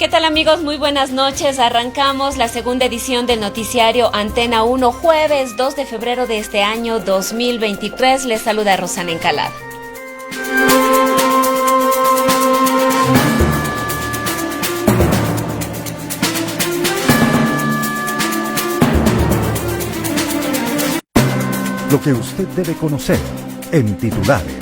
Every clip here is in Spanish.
¿Qué tal, amigos? Muy buenas noches. Arrancamos la segunda edición del noticiario Antena 1, jueves 2 de febrero de este año 2023. Les saluda Rosana Encalada. Lo que usted debe conocer en titulares.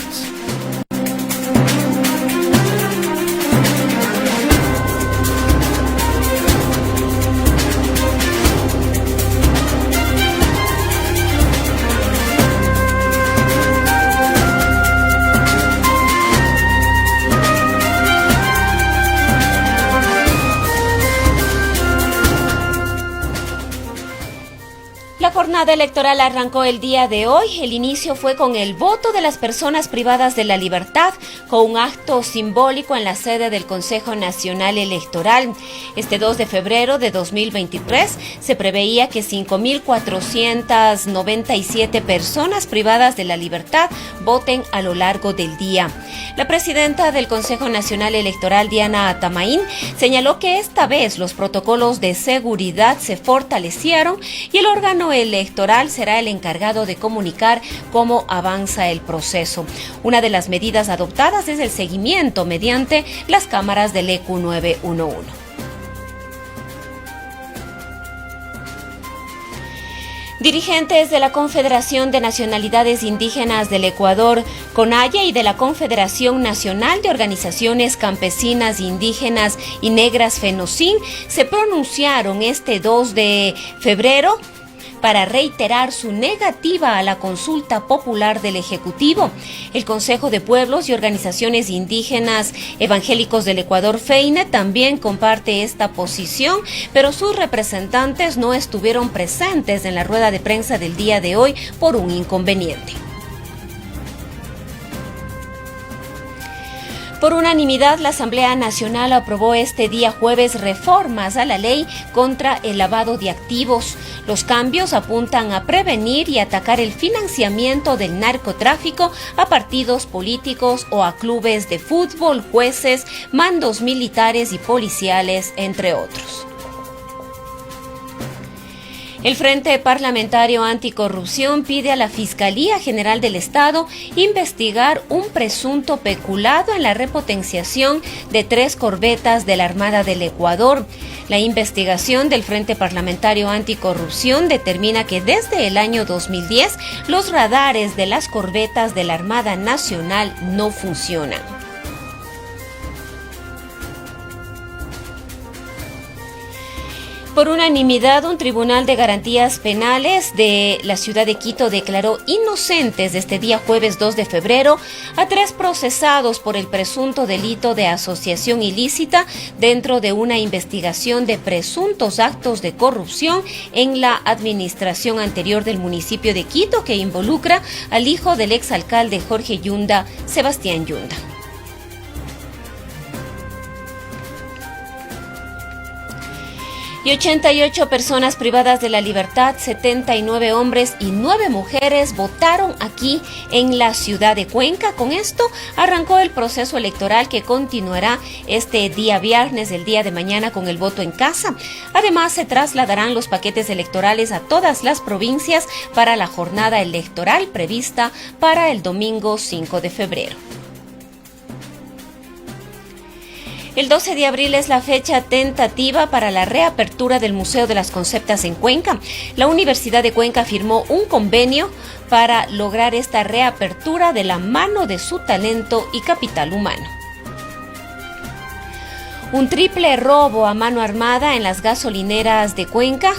La jornada electoral arrancó el día de hoy. El inicio fue con el voto de las personas privadas de la libertad, con un acto simbólico en la sede del Consejo Nacional Electoral. Este 2 de febrero de 2023 se preveía que 5.497 personas privadas de la libertad voten a lo largo del día. La presidenta del Consejo Nacional Electoral, Diana Atamaín, señaló que esta vez los protocolos de seguridad se fortalecieron y el órgano electoral será el encargado de comunicar cómo avanza el proceso. Una de las medidas adoptadas es el seguimiento mediante las cámaras del EQ 911. Dirigentes de la Confederación de Nacionalidades Indígenas del Ecuador, CONAIE, y de la Confederación Nacional de Organizaciones Campesinas, Indígenas y Negras, FENOCIN, se pronunciaron este 2 de febrero para reiterar su negativa a la consulta popular del Ejecutivo. El Consejo de Pueblos y Organizaciones Indígenas Evangélicos del Ecuador, FEINE, también comparte esta posición, pero sus representantes no estuvieron presentes en la rueda de prensa del día de hoy por un inconveniente. Por unanimidad, la Asamblea Nacional aprobó este día jueves reformas a la ley contra el lavado de activos. Los cambios apuntan a prevenir y atacar el financiamiento del narcotráfico a partidos políticos o a clubes de fútbol, jueces, mandos militares y policiales, entre otros. El Frente Parlamentario Anticorrupción pide a la Fiscalía General del Estado investigar un presunto peculado en la repotenciación de 3 corbetas de la Armada del Ecuador. La investigación del Frente Parlamentario Anticorrupción determina que desde el año 2010 los radares de las corbetas de la Armada Nacional no funcionan. Por unanimidad, un tribunal de garantías penales de la ciudad de Quito declaró inocentes este día jueves 2 de febrero a 3 procesados por el presunto delito de asociación ilícita dentro de una investigación de presuntos actos de corrupción en la administración anterior del municipio de Quito, que involucra al hijo del exalcalde Jorge Yunda, Sebastián Yunda. Y 88 personas privadas de la libertad, 79 hombres y 9 mujeres votaron aquí en la ciudad de Cuenca. Con esto arrancó el proceso electoral que continuará este día viernes, el día de mañana, con el voto en casa. Además, se trasladarán los paquetes electorales a todas las provincias para la jornada electoral prevista para el domingo 5 de febrero. El 12 de abril es la fecha tentativa para la reapertura del Museo de las Conceptas en Cuenca. La Universidad de Cuenca firmó un convenio para lograr esta reapertura de la mano de su talento y capital humano. Un triple robo a mano armada en las gasolineras de Cuenca.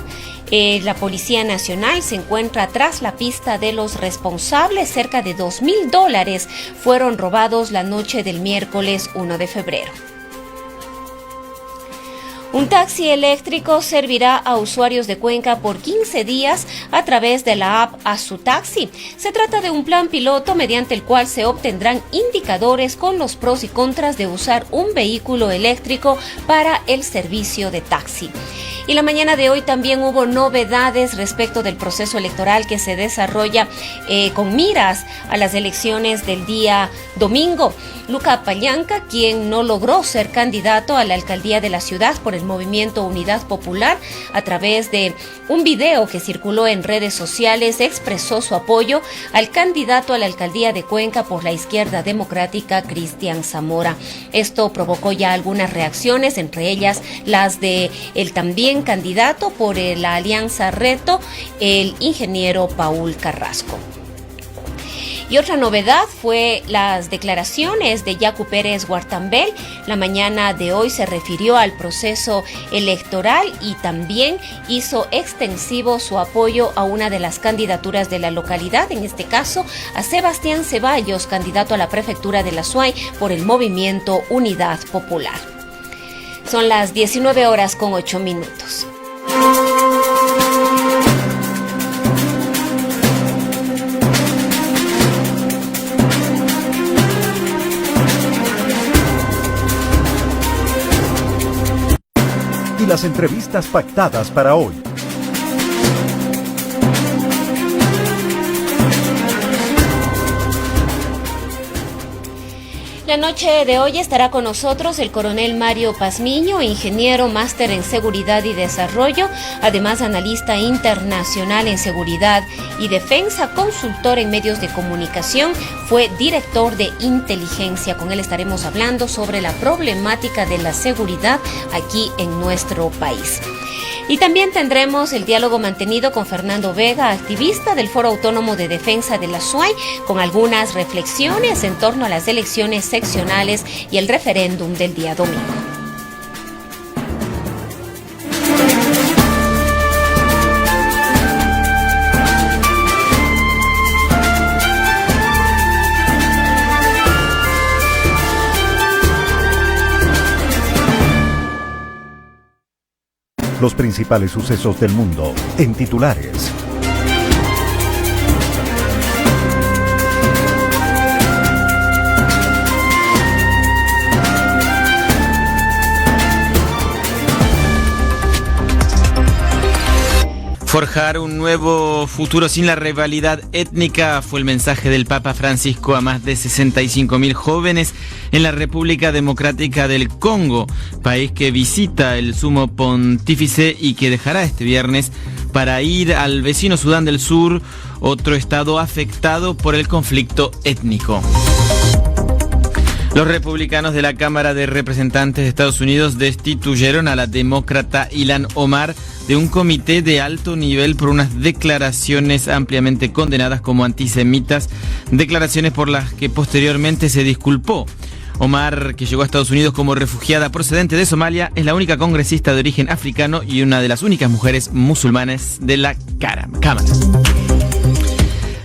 La Policía Nacional se encuentra tras la pista de los responsables. Cerca de $2,000 fueron robados la noche del miércoles 1 de febrero. Un taxi eléctrico servirá a usuarios de Cuenca por 15 días a través de la app Azutaxi. Se trata de un plan piloto mediante el cual se obtendrán indicadores con los pros y contras de usar un vehículo eléctrico para el servicio de taxi. Y la mañana de hoy también hubo novedades respecto del proceso electoral que se desarrolla con miras a las elecciones del día domingo. Luca Pallanca, quien no logró ser candidato a la alcaldía de la ciudad por el movimiento Unidad Popular, a través de un video que circuló en redes sociales, expresó su apoyo al candidato a la alcaldía de Cuenca por la Izquierda Democrática, Cristian Zamora. Esto provocó ya algunas reacciones, entre ellas las de el también candidato por la Alianza Reto, el ingeniero Paul Carrasco. Y otra novedad fue las declaraciones de Yacu Pérez Guartambel. La mañana de hoy se refirió al proceso electoral y también hizo extensivo su apoyo a una de las candidaturas de la localidad, en este caso a Sebastián Ceballos, candidato a la prefectura de la Suay por el movimiento Unidad Popular. Son las 19:08. Y las entrevistas pactadas para hoy. La noche de hoy estará con nosotros el coronel Mario Pazmiño, ingeniero, máster en seguridad y desarrollo, además analista internacional en seguridad y defensa, consultor en medios de comunicación, fue director de inteligencia. Con él estaremos hablando sobre la problemática de la seguridad aquí en nuestro país. Y también tendremos el diálogo mantenido con Fernando Vega, activista del Foro Autónomo de Defensa de la SUAY, con algunas reflexiones en torno a las elecciones seccionales y el referéndum del día domingo. Los principales sucesos del mundo en titulares. Forjar un nuevo futuro sin la rivalidad étnica fue el mensaje del Papa Francisco a más de 65.000 jóvenes en la República Democrática del Congo, país que visita el sumo pontífice y que dejará este viernes para ir al vecino Sudán del Sur, otro estado afectado por el conflicto étnico. Los republicanos de la Cámara de Representantes de Estados Unidos destituyeron a la demócrata Ilhan Omar de un comité de alto nivel por unas declaraciones ampliamente condenadas como antisemitas, declaraciones por las que posteriormente se disculpó. Omar, que llegó a Estados Unidos como refugiada procedente de Somalia, es la única congresista de origen africano y una de las únicas mujeres musulmanes de la Cámara.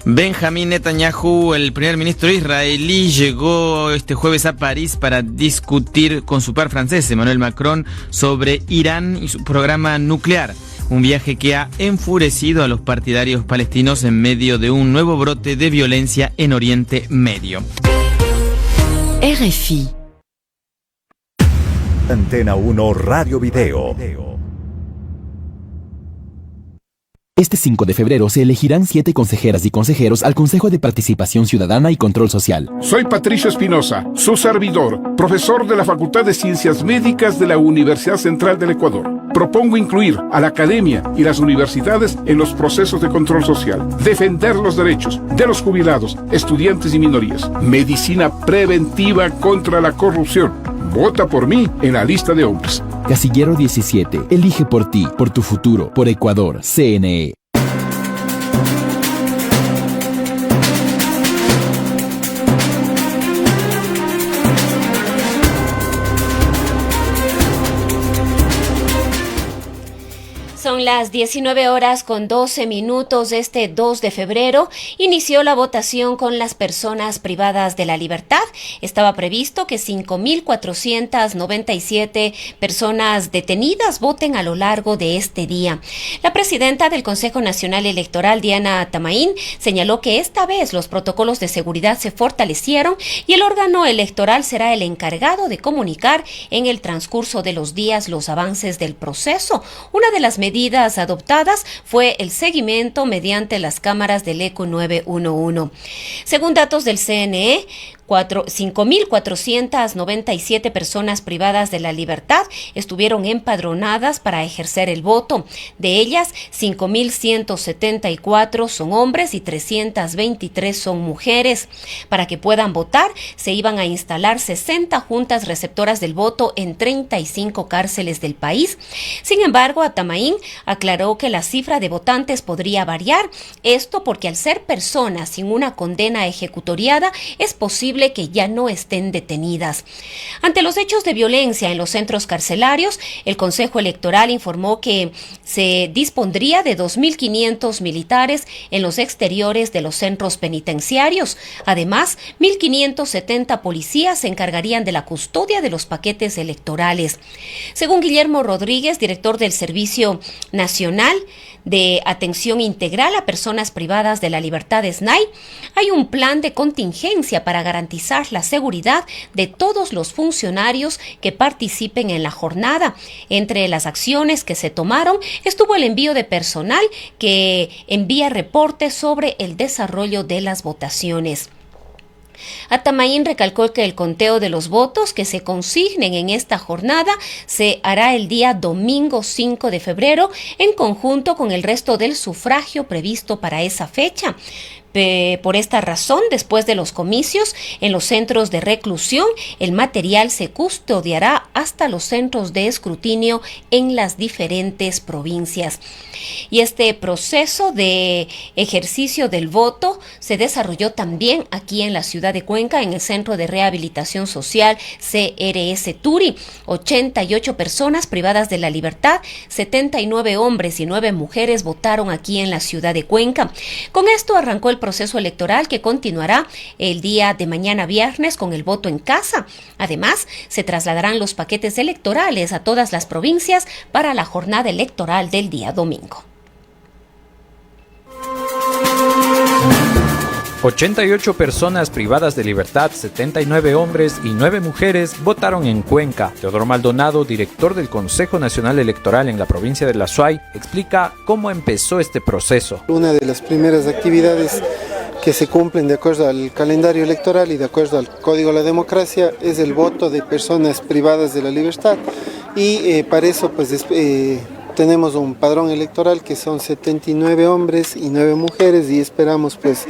Benjamín Netanyahu, el primer ministro israelí, llegó este jueves a París para discutir con su par francés, Emmanuel Macron, sobre Irán y su programa nuclear. Un viaje que ha enfurecido a los partidarios palestinos en medio de un nuevo brote de violencia en Oriente Medio. RFI. Antena 1 Radio Video. Este 5 de febrero se elegirán 7 consejeras y consejeros al Consejo de Participación Ciudadana y Control Social. Soy Patricio Espinosa, su servidor, profesor de la Facultad de Ciencias Médicas de la Universidad Central del Ecuador. Propongo incluir a la academia y las universidades en los procesos de control social, defender los derechos de los jubilados, estudiantes y minorías, medicina preventiva contra la corrupción. Vota por mí en la lista de hombres. Casillero 17. Elige por ti, por tu futuro, por Ecuador. CNE. Son las 19:12 este 2 de febrero. Inició la votación con las personas privadas de la libertad. Estaba previsto que 5.497 personas detenidas voten a lo largo de este día. La presidenta del Consejo Nacional Electoral, Diana Tamaín, señaló que esta vez los protocolos de seguridad se fortalecieron y el órgano electoral será el encargado de comunicar en el transcurso de los días los avances del proceso. Una de las medidas adoptadas fue el seguimiento mediante las cámaras del ECO 911. Según datos del CNE, 5.497 personas privadas de la libertad estuvieron empadronadas para ejercer el voto. De ellas, 5.174 son hombres y 323 son mujeres. Para que puedan votar, se iban a instalar 60 juntas receptoras del voto en 35 cárceles del país. Sin embargo, Atamaín aclaró que la cifra de votantes podría variar. Esto porque al ser personas sin una condena ejecutoriada, es posible que ya no estén detenidas. Ante los hechos de violencia en los centros carcelarios, el Consejo Electoral informó que se dispondría de 2.500 militares en los exteriores de los centros penitenciarios. Además, 1.570 policías se encargarían de la custodia de los paquetes electorales. Según Guillermo Rodríguez, director del Servicio Nacional de Atención Integral a Personas Privadas de la Libertad, SNAI, hay un plan de contingencia para garantizar la seguridad de todos los funcionarios que participen en la jornada. Entre las acciones que se tomaron estuvo el envío de personal que envía reportes sobre el desarrollo de las votaciones. Atamaín recalcó que el conteo de los votos que se consignen en esta jornada se hará el día domingo 5 de febrero en conjunto con el resto del sufragio previsto para esa fecha. Por esta razón, después de los comicios en los centros de reclusión, el material se custodiará hasta los centros de escrutinio en las diferentes provincias. Y este proceso de ejercicio del voto se desarrolló también aquí en la ciudad de Cuenca, en el Centro de Rehabilitación Social CRS Turi. 88 personas privadas de la libertad, 79 hombres y 9 mujeres votaron aquí en la ciudad de Cuenca. Con esto arrancó el proceso electoral que continuará el día de mañana viernes con el voto en casa. Además, se trasladarán los paquetes electorales a todas las provincias para la jornada electoral del día domingo. 88 personas privadas de libertad, 79 hombres y 9 mujeres votaron en Cuenca. Teodoro Maldonado, director del Consejo Nacional Electoral en la provincia de La Suay, explica cómo empezó este proceso. Una de las primeras actividades que se cumplen de acuerdo al calendario electoral y de acuerdo al Código de la Democracia es el voto de personas privadas de la libertad y para eso pues tenemos un padrón electoral que son 79 hombres y 9 mujeres y esperamos pues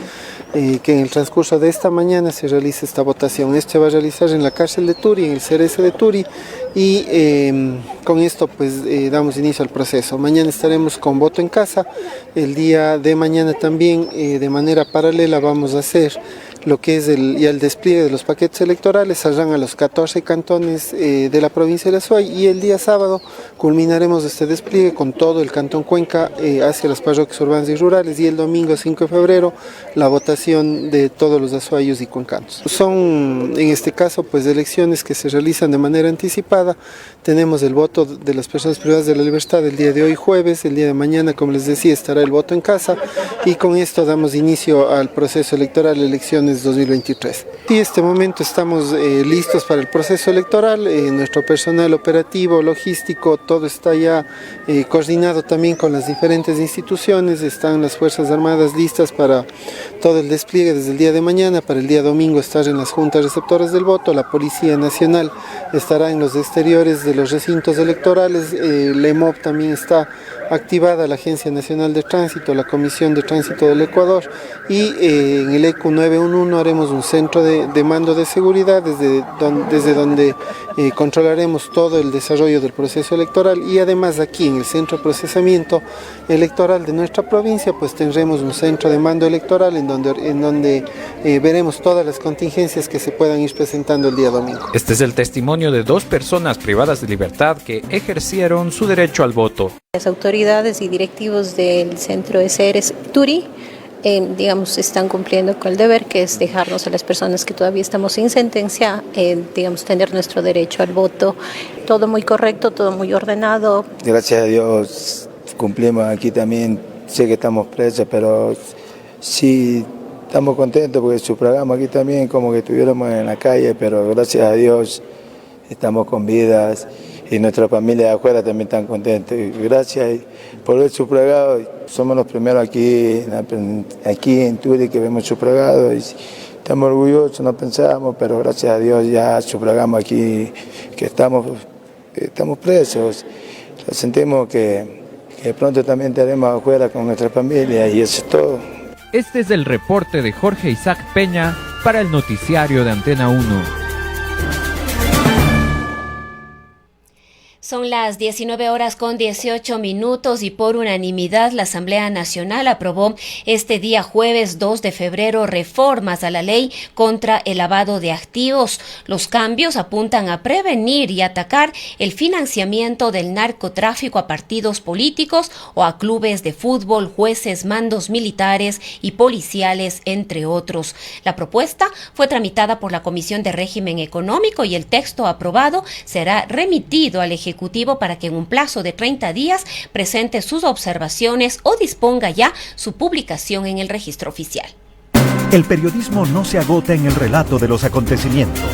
que en el transcurso de esta mañana se realice esta votación. Esto se va a realizar en la cárcel de Turi, en el CRS de Turi y con esto pues damos inicio al proceso. Mañana estaremos con voto en casa. El día de mañana también de manera paralela vamos a hacer lo que es el despliegue de los paquetes electorales. Saldrán a los 14 cantones de la provincia de La Suay y el día sábado culminaremos este despliegue con todo el cantón Cuenca hacia las parroquias urbanas y rurales y el domingo 5 de febrero la votación de todos los azuayos y cuencanos. Son en este caso pues elecciones que se realizan de manera anticipada. Tenemos el voto de las personas privadas de la libertad el día de hoy jueves, el día de mañana como les decía estará el voto en casa y con esto damos inicio al proceso electoral elecciones 2023. En este momento estamos listos para el proceso electoral, nuestro personal operativo, logístico, todo está ya coordinado también con las diferentes instituciones, están las Fuerzas Armadas listas para todo el despliegue desde el día de mañana, para el día domingo estar en las juntas receptoras del voto, la Policía Nacional estará en los exteriores de los recintos electorales, la EMOP también está activada, la Agencia Nacional de Tránsito, la Comisión de Tránsito del Ecuador y en el ECO 911 uno haremos un centro de mando de seguridad desde donde controlaremos todo el desarrollo del proceso electoral, y además aquí en el centro de procesamiento electoral de nuestra provincia pues tendremos un centro de mando electoral en donde veremos todas las contingencias que se puedan ir presentando el día domingo. Este es el testimonio de 2 personas privadas de libertad que ejercieron su derecho al voto. Las autoridades y directivos del centro SR Turi están cumpliendo con el deber, que es dejarnos a las personas que todavía estamos sin sentencia, tener nuestro derecho al voto. Todo muy correcto, todo muy ordenado. Gracias a Dios cumplimos aquí también. Sé que estamos presos, pero sí estamos contentos porque sufragamos aquí también como que estuviéramos en la calle, pero gracias a Dios estamos con vidas. Y nuestra familia de afuera también están contentos. Gracias por el sufragado. Somos los primeros aquí en Turi que vemos sufragado. Y estamos orgullosos, no pensábamos, pero gracias a Dios ya sufragamos aquí, que estamos presos. Sentimos que pronto también estaremos afuera con nuestra familia y eso es todo. Este es el reporte de Jorge Isaac Peña para el noticiario de Antena 1. Son las 19:18 y por unanimidad la Asamblea Nacional aprobó este día jueves 2 de febrero reformas a la ley contra el lavado de activos. Los cambios apuntan a prevenir y atacar el financiamiento del narcotráfico a partidos políticos o a clubes de fútbol, jueces, mandos militares y policiales, entre otros. La propuesta fue tramitada por la Comisión de Régimen Económico y el texto aprobado será remitido al Ejecutivo para que en un plazo de 30 días presente sus observaciones o disponga ya su publicación en el registro oficial. El periodismo no se agota en el relato de los acontecimientos.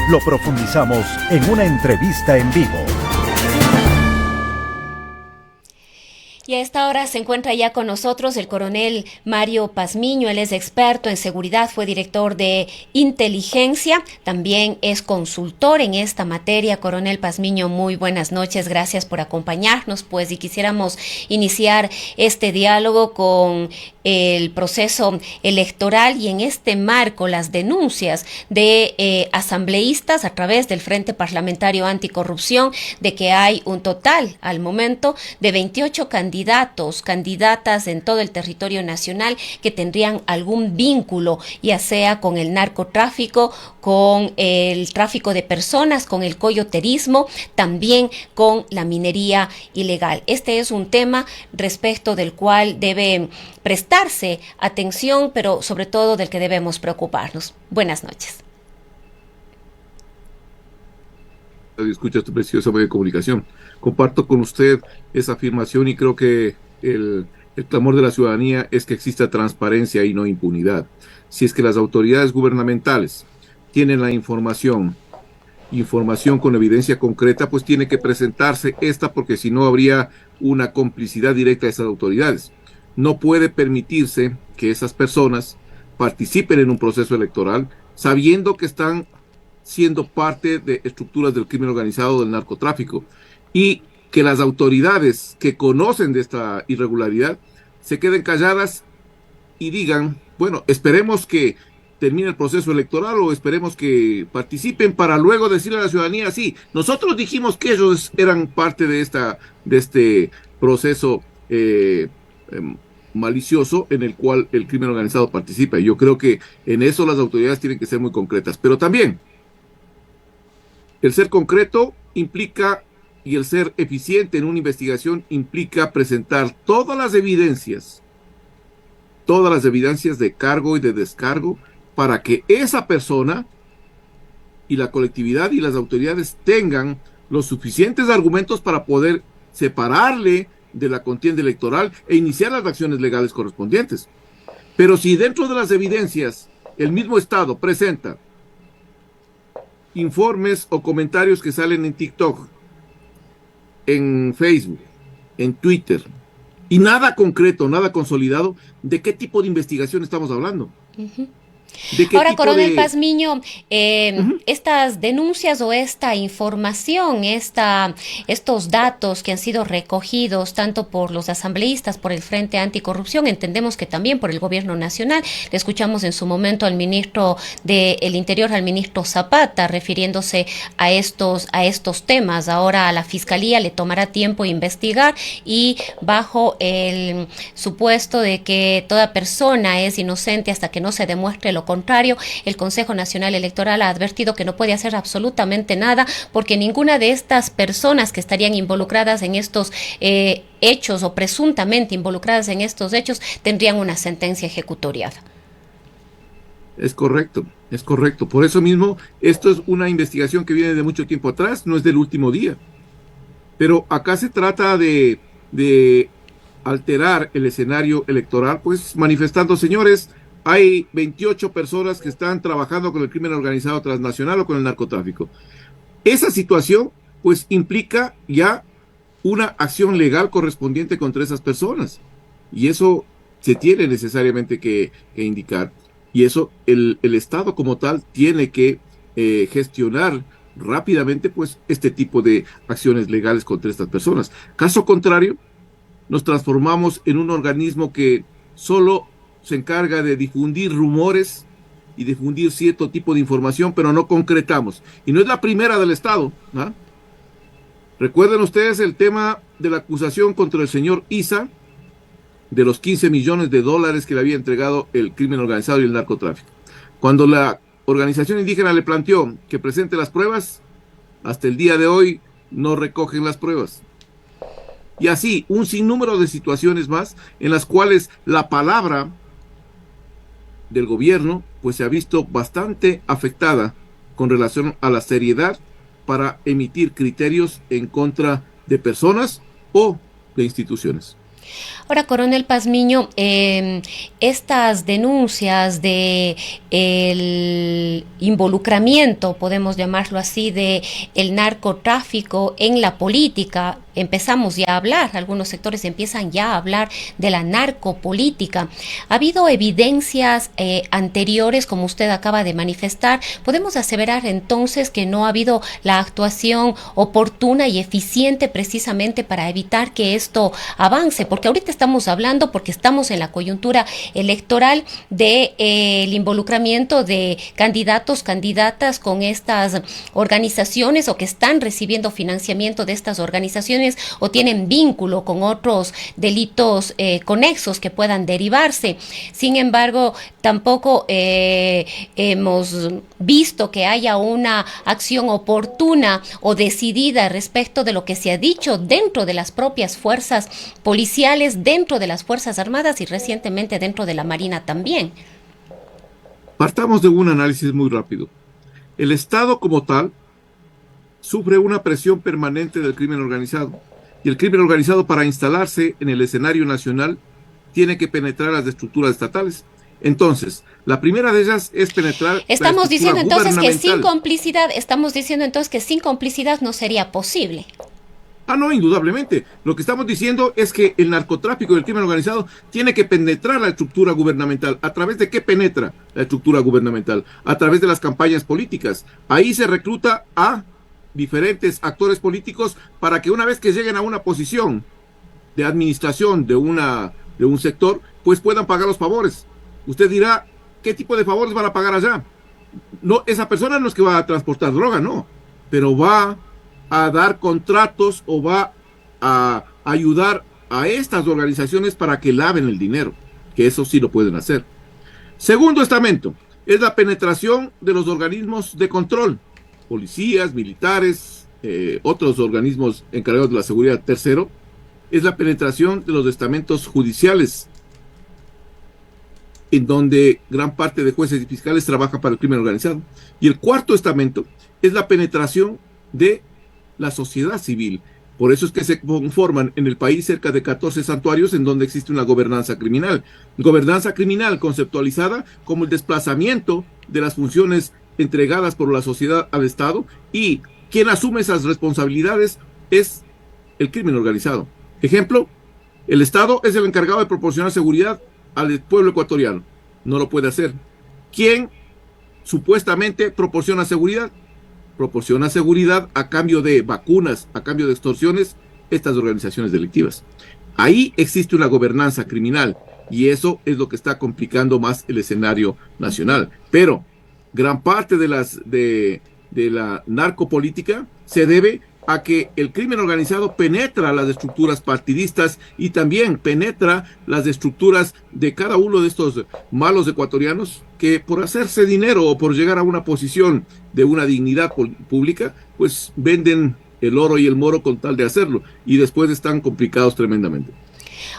Lo profundizamos en una entrevista en vivo. Y a esta hora se encuentra ya con nosotros el coronel Mario Pazmiño. Él es experto en seguridad, fue director de inteligencia, también es consultor en esta materia. Coronel Pazmiño, muy buenas noches, gracias por acompañarnos, y quisiéramos iniciar este diálogo con el proceso electoral y en este marco las denuncias de asambleístas a través del Frente Parlamentario Anticorrupción de que hay un total al momento de 28 candidatas en todo el territorio nacional que tendrían algún vínculo, ya sea con el narcotráfico, con el tráfico de personas, con el coyoterismo, también con la minería ilegal. Este es un tema respecto del cual debe prestarse atención, pero sobre todo del que debemos preocuparnos. Buenas noches. Escucha tu precioso medio de comunicación. Comparto con usted esa afirmación y creo que el clamor de la ciudadanía es que exista transparencia y no impunidad. Si es que las autoridades gubernamentales tienen la información con evidencia concreta, pues tiene que presentarse esta, porque si no habría una complicidad directa de esas autoridades. No puede permitirse que esas personas participen en un proceso electoral sabiendo que están siendo parte de estructuras del crimen organizado, del narcotráfico, y que las autoridades que conocen de esta irregularidad se queden calladas y digan, bueno, esperemos que termine el proceso electoral o esperemos que participen para luego decirle a la ciudadanía, sí, nosotros dijimos que ellos eran parte de este proceso malicioso en el cual el crimen organizado participa. Y yo creo que en eso las autoridades tienen que ser muy concretas, pero también el ser concreto implica, y el ser eficiente en una investigación implica presentar todas las evidencias de cargo y de descargo para que esa persona y la colectividad y las autoridades tengan los suficientes argumentos para poder separarle de la contienda electoral e iniciar las acciones legales correspondientes. Pero si dentro de las evidencias el mismo Estado presenta informes o comentarios que salen en TikTok, en Facebook, en Twitter, y nada concreto, nada consolidado, ¿de qué tipo de investigación estamos hablando? Ahora, coronel Pazmiño, estas denuncias o esta información, estos datos que han sido recogidos tanto por los asambleístas, por el Frente Anticorrupción, entendemos que también por el Gobierno Nacional, le escuchamos en su momento al ministro del Interior, al ministro Zapata, refiriéndose a estos temas. Ahora a la Fiscalía le tomará tiempo investigar y bajo el supuesto de que toda persona es inocente hasta que no se demuestre lo contrario, el Consejo Nacional Electoral ha advertido que no puede hacer absolutamente nada porque ninguna de estas personas que estarían involucradas en estos hechos o presuntamente involucradas en estos hechos tendrían una sentencia ejecutoriada. Es correcto. Por eso mismo, esto es una investigación que viene de mucho tiempo atrás, no es del último día. Pero acá se trata de alterar el escenario electoral, pues manifestando, señores, hay 28 personas que están trabajando con el crimen organizado transnacional o con el narcotráfico. Esa situación, pues, implica ya una acción legal correspondiente contra esas personas. Y eso se tiene necesariamente que indicar. Y eso el Estado como tal tiene que gestionar rápidamente, pues, este tipo de acciones legales contra estas personas. Caso contrario, nos transformamos en un organismo que solo se encarga de difundir rumores y difundir cierto tipo de información, pero no concretamos. Y no es la primera del Estado, ¿no? Recuerden ustedes el tema de la acusación contra el señor Isa, de los 15 millones de dólares que le había entregado el crimen organizado y el narcotráfico. Cuando la organización indígena le planteó que presente las pruebas, hasta el día de hoy no recogen las pruebas. Y así, un sinnúmero de situaciones más en las cuales la palabra del gobierno pues se ha visto bastante afectada con relación a la seriedad para emitir criterios en contra de personas o de instituciones. Ahora, coronel Pazmiño, estas denuncias de el involucramiento, podemos llamarlo así, de el narcotráfico en la política, empezamos ya a hablar, algunos sectores empiezan ya a hablar de la narcopolítica. ¿Ha habido evidencias anteriores, como usted acaba de manifestar? ¿Podemos aseverar entonces que no ha habido la actuación oportuna y eficiente precisamente para evitar que esto avance? Porque ahorita estamos hablando, porque estamos en la coyuntura electoral, de el involucramiento de candidatos, candidatas con estas organizaciones o que están recibiendo financiamiento de estas organizaciones o tienen vínculo con otros delitos conexos que puedan derivarse. Sin embargo, tampoco hemos visto que haya una acción oportuna o decidida respecto de lo que se ha dicho dentro de las propias fuerzas policiales, dentro de las Fuerzas Armadas y recientemente dentro de la Marina también. Partamos de un análisis muy rápido. El Estado como tal sufre una presión permanente del crimen organizado. Y el crimen organizado, para instalarse en el escenario nacional, tiene que penetrar las estructuras estatales. Entonces, la primera de ellas es penetrar. Estamos diciendo entonces que sin complicidad no sería posible. No, indudablemente. Lo que estamos diciendo es que el narcotráfico y el crimen organizado tiene que penetrar la estructura gubernamental. ¿A través de qué penetra la estructura gubernamental? A través de las campañas políticas. Ahí se recluta a diferentes actores políticos para que una vez que lleguen a una posición de administración de un sector, pues puedan pagar los favores. Usted dirá, ¿qué tipo de favores van a pagar allá? No, esa persona no es que va a transportar droga, no, pero va a dar contratos o va a ayudar a estas organizaciones para que laven el dinero, que eso sí lo pueden hacer. Segundo estamento es la penetración de los organismos de control, policías, militares, otros organismos encargados de la seguridad. Tercero es la penetración de los estamentos judiciales, en donde gran parte de jueces y fiscales trabaja para el crimen organizado. Y el cuarto estamento es la penetración de la sociedad civil. Por eso es que se conforman en el país cerca de 14 santuarios en donde existe una gobernanza criminal. Gobernanza criminal conceptualizada como el desplazamiento de las funciones entregadas por la sociedad al Estado, y quien asume esas responsabilidades es el crimen organizado. Ejemplo, el Estado es el encargado de proporcionar seguridad al pueblo ecuatoriano. No lo puede hacer. ¿quién supuestamente proporciona seguridad? Proporciona seguridad a cambio de vacunas, a cambio de extorsiones, estas organizaciones delictivas. Ahí existe una gobernanza criminal y eso es lo que está complicando más el escenario nacional. Pero gran parte de la narcopolítica se debe a que el crimen organizado penetra las estructuras partidistas y también penetra las estructuras de cada uno de estos malos ecuatorianos que por hacerse dinero o por llegar a una posición de una dignidad pública, pues venden el oro y el moro con tal de hacerlo y después están complicados tremendamente.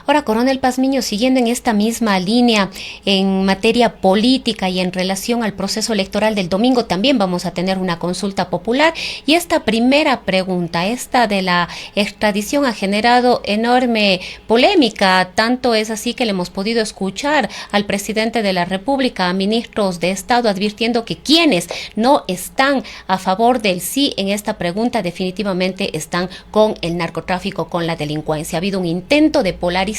Ahora, Coronel Pazmiño, siguiendo en esta misma línea en materia política y en relación al proceso electoral del domingo, también vamos a tener una consulta popular y esta primera pregunta, esta de la extradición, ha generado enorme polémica, tanto es así que le hemos podido escuchar al presidente de la República, a ministros de Estado, advirtiendo que quienes no están a favor del sí en esta pregunta definitivamente están con el narcotráfico, con la delincuencia. Ha habido un intento de polarizar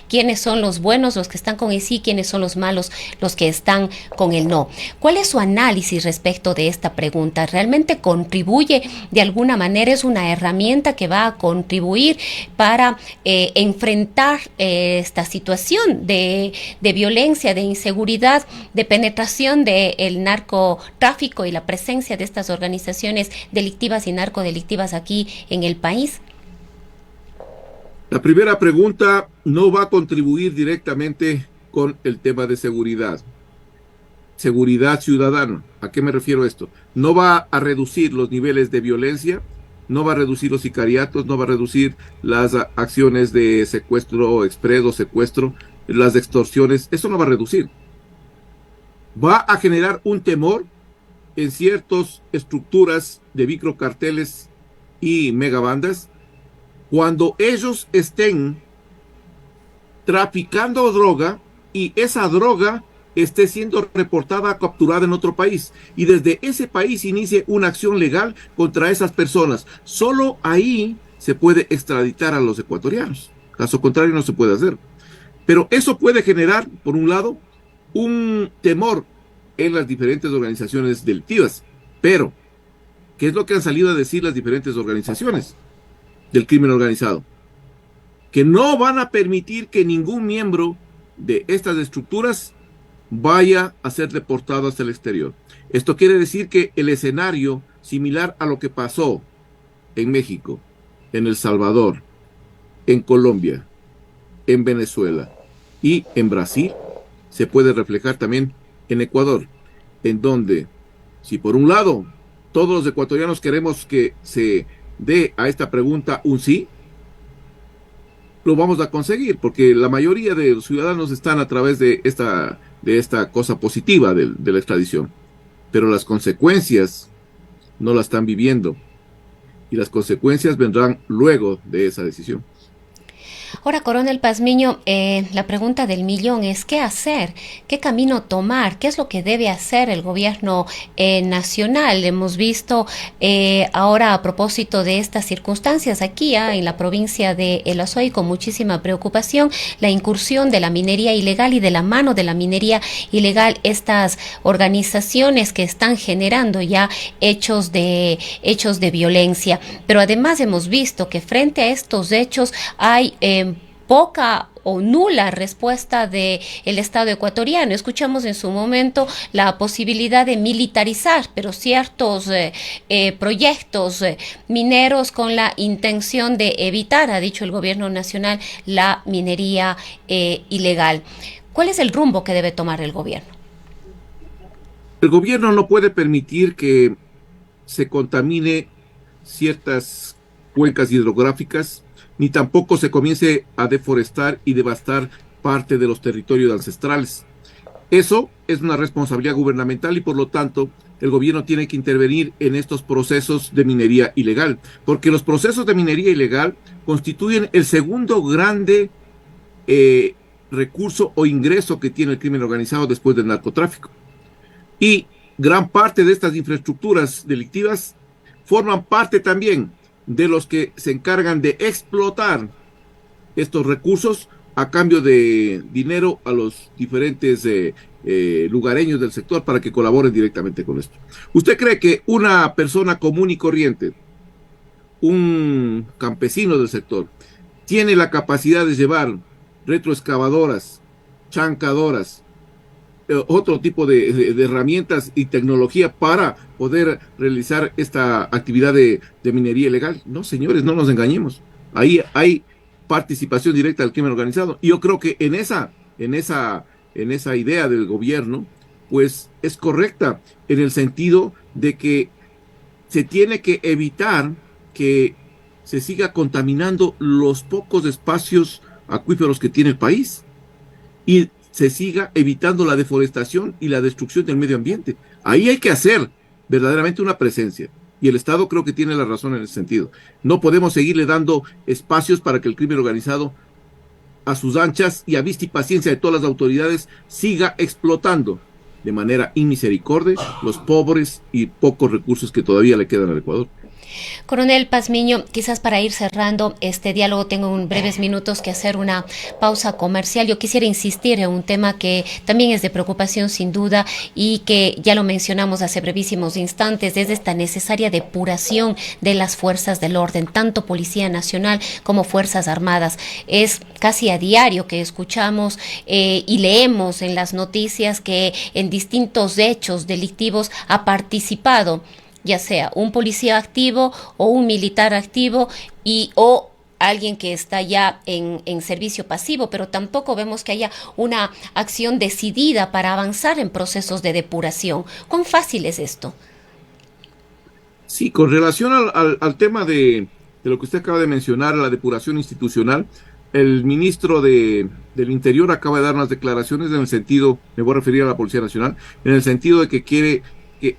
quiénes son los buenos, los que están con el sí, quiénes son los malos, los que están con el no. ¿Cuál es su análisis respecto de esta pregunta? ¿Realmente contribuye de alguna manera? ¿Es una herramienta que va a contribuir para enfrentar esta situación de violencia, de inseguridad, de penetración del narcotráfico y la presencia de estas organizaciones delictivas y narcodelictivas aquí en el país? La primera pregunta no va a contribuir directamente con el tema de seguridad. Seguridad ciudadana. ¿A qué me refiero esto? No va a reducir los niveles de violencia, no va a reducir los sicariatos, no va a reducir las acciones de secuestro exprés o secuestro, las extorsiones. Eso no va a reducir. Va a generar un temor en ciertas estructuras de microcarteles y megabandas cuando ellos estén traficando droga y esa droga esté siendo reportada, capturada en otro país y desde ese país inicie una acción legal contra esas personas. Solo ahí se puede extraditar a los ecuatorianos. Caso contrario no se puede hacer. Pero eso puede generar, por un lado, un temor en las diferentes organizaciones delictivas. Pero, ¿qué es lo que han salido a decir las diferentes organizaciones del crimen organizado? Que no van a permitir que ningún miembro de estas estructuras vaya a ser deportado hacia el exterior. Esto quiere decir que el escenario similar a lo que pasó en México, en El Salvador, en Colombia, en Venezuela y en Brasil, se puede reflejar también en Ecuador, en donde, si por un lado todos los ecuatorianos queremos que se dé a esta pregunta un sí, lo vamos a conseguir, porque la mayoría de los ciudadanos están a través de esta cosa positiva de la extradición, pero las consecuencias no la están viviendo, y las consecuencias vendrán luego de esa decisión. Ahora, Coronel Pazmiño, la pregunta del millón es ¿qué hacer? ¿Qué camino tomar? ¿Qué es lo que debe hacer el gobierno nacional? Hemos visto ahora, a propósito de estas circunstancias aquí en la provincia de El Azuay, con muchísima preocupación, la incursión de la minería ilegal y de la mano de la minería ilegal, estas organizaciones que están generando ya hechos de violencia. Pero además hemos visto que frente a estos hechos hay poca o nula respuesta del Estado ecuatoriano. Escuchamos en su momento la posibilidad de militarizar, pero ciertos proyectos mineros con la intención de evitar, ha dicho el gobierno nacional, la minería ilegal. ¿Cuál es el rumbo que debe tomar el gobierno? El gobierno no puede permitir que se contamine ciertas cuencas hidrográficas, ni tampoco se comience a deforestar y devastar parte de los territorios ancestrales. Eso es una responsabilidad gubernamental y por lo tanto el gobierno tiene que intervenir en estos procesos de minería ilegal, porque los procesos de minería ilegal constituyen el segundo grande recurso o ingreso que tiene el crimen organizado después del narcotráfico. Y gran parte de estas infraestructuras delictivas forman parte también de los que se encargan de explotar estos recursos a cambio de dinero a los diferentes lugareños del sector para que colaboren directamente con esto. ¿Usted cree que una persona común y corriente, un campesino del sector, tiene la capacidad de llevar retroexcavadoras, chancadoras, otro tipo de herramientas y tecnología para poder realizar esta actividad de minería ilegal? No, señores, no nos engañemos. Ahí hay participación directa del crimen organizado. Y yo creo que en esa idea del gobierno, pues es correcta en el sentido de que se tiene que evitar que se siga contaminando los pocos espacios acuíferos que tiene el país y se siga evitando la deforestación y la destrucción del medio ambiente. Ahí hay que hacer verdaderamente una presencia. Y el Estado creo que tiene la razón en ese sentido. No podemos seguirle dando espacios para que el crimen organizado, a sus anchas y a vista y paciencia de todas las autoridades, siga explotando de manera inmisericordia los pobres y pocos recursos que todavía le quedan al Ecuador. Coronel Pazmiño, quizás para ir cerrando este diálogo, tengo en breves minutos que hacer una pausa comercial. Yo quisiera insistir en un tema que también es de preocupación sin duda y que ya lo mencionamos hace brevísimos instantes, es esta necesaria depuración de las fuerzas del orden, tanto Policía Nacional como Fuerzas Armadas. Es casi a diario que escuchamos y leemos en las noticias que en distintos hechos delictivos ha participado ya sea un policía activo o un militar activo o alguien que está ya en servicio pasivo, pero tampoco vemos que haya una acción decidida para avanzar en procesos de depuración. ¿Cuán fácil es esto? Sí, con relación al tema de lo que usted acaba de mencionar, la depuración institucional, el ministro del Interior acaba de dar unas declaraciones en el sentido, me voy a referir a la Policía Nacional, en el sentido de que quiere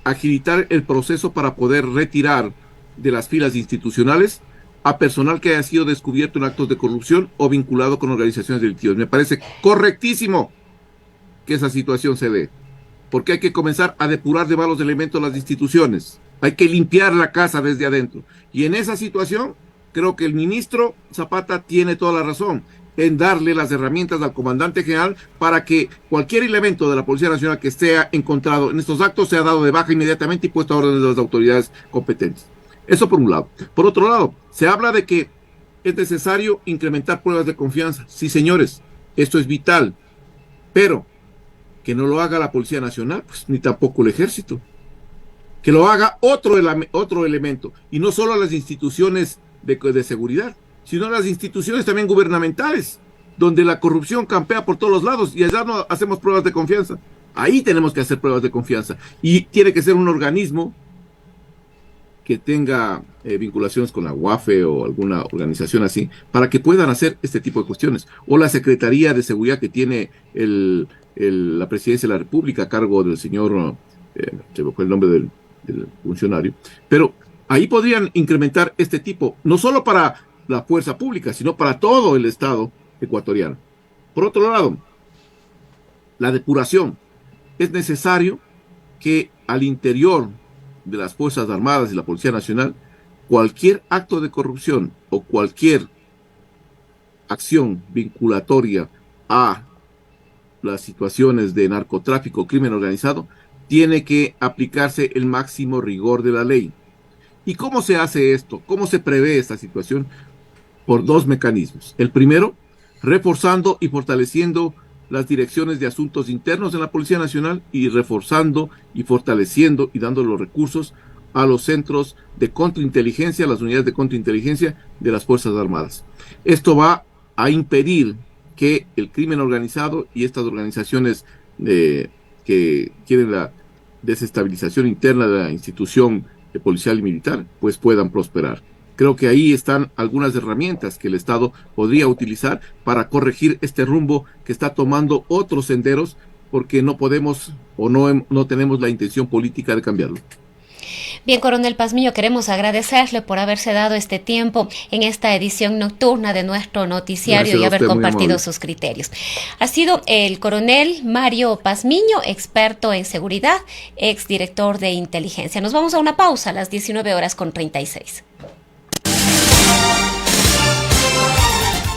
agilitar el proceso para poder retirar de las filas institucionales a personal que haya sido descubierto en actos de corrupción o vinculado con organizaciones delictivas. Me parece correctísimo que esa situación se dé, porque hay que comenzar a depurar de malos elementos las instituciones, hay que limpiar la casa desde adentro, y en esa situación creo que el ministro Zapata tiene toda la razón en darle las herramientas al comandante general para que cualquier elemento de la Policía Nacional que esté encontrado en estos actos sea dado de baja inmediatamente y puesto a órdenes de las autoridades competentes. Eso por un lado. Por otro lado, se habla de que es necesario incrementar pruebas de confianza. Sí, señores, esto es vital, pero que no lo haga la Policía Nacional, pues ni tampoco el Ejército. Que lo haga otro elemento, y no solo las instituciones de seguridad, sino las instituciones también gubernamentales, donde la corrupción campea por todos los lados y allá no hacemos pruebas de confianza. Ahí tenemos que hacer pruebas de confianza y tiene que ser un organismo que tenga vinculaciones con la UAFE o alguna organización así, para que puedan hacer este tipo de cuestiones. O la Secretaría de Seguridad que tiene la Presidencia de la República a cargo del señor, se me fue el nombre del funcionario, pero ahí podrían incrementar este tipo, no solo para la fuerza pública, sino para todo el Estado ecuatoriano. Por otro lado, la depuración. Es necesario que al interior de las Fuerzas Armadas y la Policía Nacional, cualquier acto de corrupción o cualquier acción vinculatoria a las situaciones de narcotráfico o crimen organizado, tiene que aplicarse el máximo rigor de la ley. ¿Y cómo se hace esto? ¿Cómo se prevé esta situación? Por dos mecanismos. El primero, reforzando y fortaleciendo las direcciones de asuntos internos de la Policía Nacional y reforzando y fortaleciendo y dando los recursos a los centros de contrainteligencia, las unidades de contrainteligencia de las Fuerzas Armadas. Esto va a impedir que el crimen organizado y estas organizaciones que quieren la desestabilización interna de la institución policial y militar, pues puedan prosperar. Creo que ahí están algunas herramientas que el Estado podría utilizar para corregir este rumbo que está tomando otros senderos, porque no podemos o no tenemos la intención política de cambiarlo. Bien, Coronel Pazmiño, queremos agradecerle por haberse dado este tiempo en esta edición nocturna de nuestro noticiario. Gracias, y haber compartido sus criterios. Ha sido el coronel Mario Pazmiño, experto en seguridad, exdirector de inteligencia. Nos vamos a una pausa a las 19:36.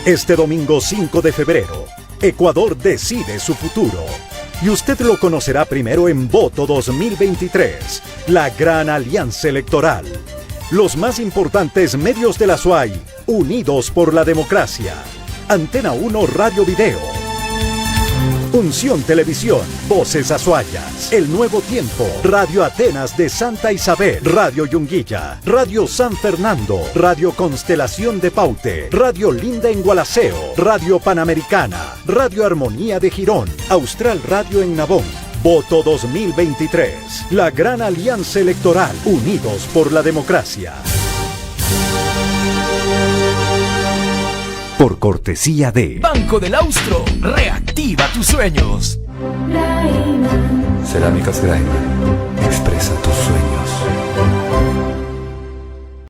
Este domingo 5 de febrero, Ecuador decide su futuro. Y usted lo conocerá primero en Voto 2023, la gran alianza electoral. Los más importantes medios de la SUAY, unidos por la democracia. Antena 1 Radio Video. Unción Televisión, Voces Azuayas, El Nuevo Tiempo, Radio Atenas de Santa Isabel, Radio Yunguilla, Radio San Fernando, Radio Constelación de Paute, Radio Linda en Gualaceo, Radio Panamericana, Radio Armonía de Girón, Austral Radio en Nabón. Voto 2023, la gran alianza electoral, unidos por la democracia. Por cortesía de Banco del Austro, reactiva tus sueños. Cerámicas Graiman, expresa tus sueños.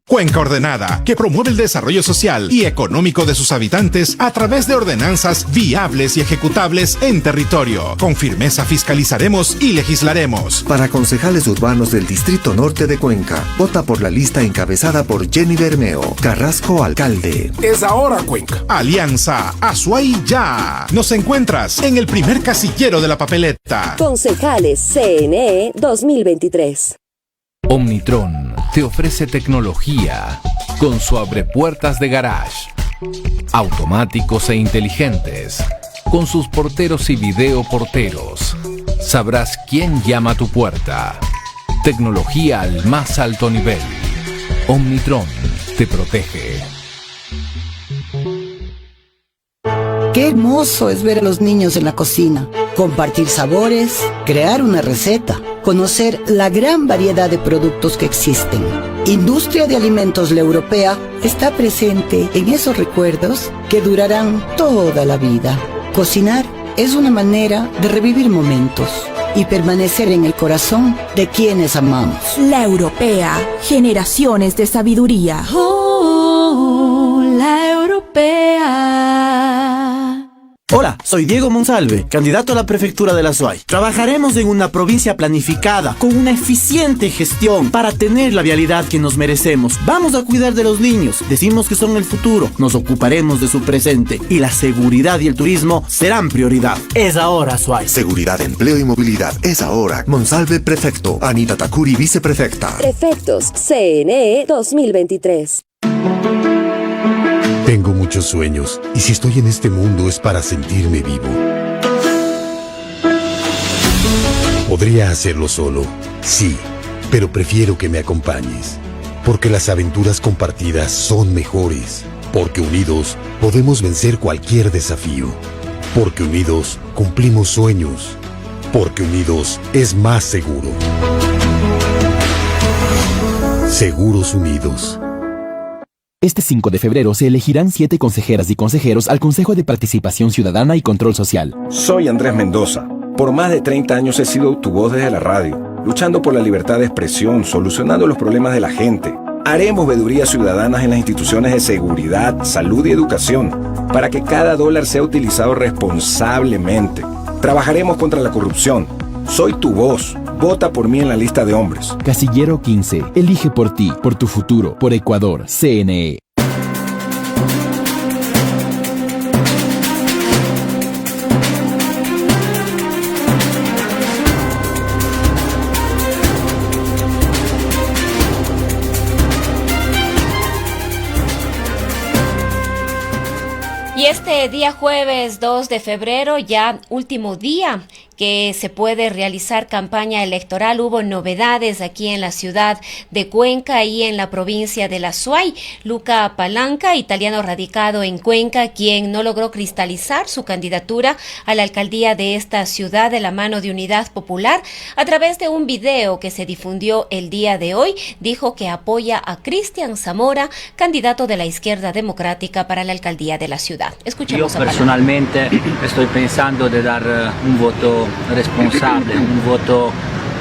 Cuenca Ordenada, que promueve el desarrollo social y económico de sus habitantes a través de ordenanzas viables y ejecutables en territorio. Con firmeza fiscalizaremos y legislaremos. Para concejales urbanos del Distrito Norte de Cuenca, vota por la lista encabezada por Jenny Bermeo, Carrasco Alcalde. Es ahora, Cuenca. Alianza Azuay Ya. Nos encuentras en el primer casillero de la papeleta. Concejales CNE 2023. Omnitron te ofrece tecnología con su abrepuertas de garage, automáticos e inteligentes, con sus porteros y videoporteros. Sabrás quién llama a tu puerta. Tecnología al más alto nivel. Omnitron te protege. Qué hermoso es ver a los niños en la cocina, compartir sabores, crear una receta, conocer la gran variedad de productos que existen. Industria de Alimentos La Europea está presente en esos recuerdos que durarán toda la vida. Cocinar es una manera de revivir momentos y permanecer en el corazón de quienes amamos. La Europea, generaciones de sabiduría. Oh, la Europea. Hola, soy Diego Monsalve, candidato a la prefectura de la SUAY. Trabajaremos en una provincia planificada, con una eficiente gestión, para tener la vialidad que nos merecemos. Vamos a cuidar de los niños, decimos que son el futuro, nos ocuparemos de su presente, y la seguridad y el turismo serán prioridad. Es ahora, SUAY. Seguridad, empleo y movilidad, es ahora. Monsalve prefecto, Anita Takuri viceprefecta. Prefectos CNE 2023. Tengo muchos sueños, y si estoy en este mundo es para sentirme vivo. Podría hacerlo solo, sí, pero prefiero que me acompañes, porque las aventuras compartidas son mejores, porque unidos podemos vencer cualquier desafío, porque unidos cumplimos sueños, porque unidos es más seguro. Seguros Unidos. Este 5 de febrero se elegirán 7 consejeras y consejeros al Consejo de Participación Ciudadana y Control Social. Soy Andrés Mendoza. Por más de 30 años he sido tu voz desde la radio, luchando por la libertad de expresión, solucionando los problemas de la gente. Haremos veedurías ciudadanas en las instituciones de seguridad, salud y educación, para que cada dólar sea utilizado responsablemente. Trabajaremos contra la corrupción. Soy tu voz. Vota por mí en la lista de hombres. Casillero 15. Elige por ti, por tu futuro, por Ecuador. CNE. Y este día jueves 2 de febrero, ya último día que se puede realizar campaña electoral, hubo novedades aquí en la ciudad de Cuenca y en la provincia de la SUAY. Luca Palanca, italiano radicado en Cuenca, quien no logró cristalizar su candidatura a la alcaldía de esta ciudad de la mano de Unidad Popular, a través de un video que se difundió el día de hoy, dijo que apoya a Cristian Zamora, candidato de la izquierda democrática para la alcaldía de la ciudad. Escuchemos. Yo personalmente estoy pensando de dar un voto responsable, un voto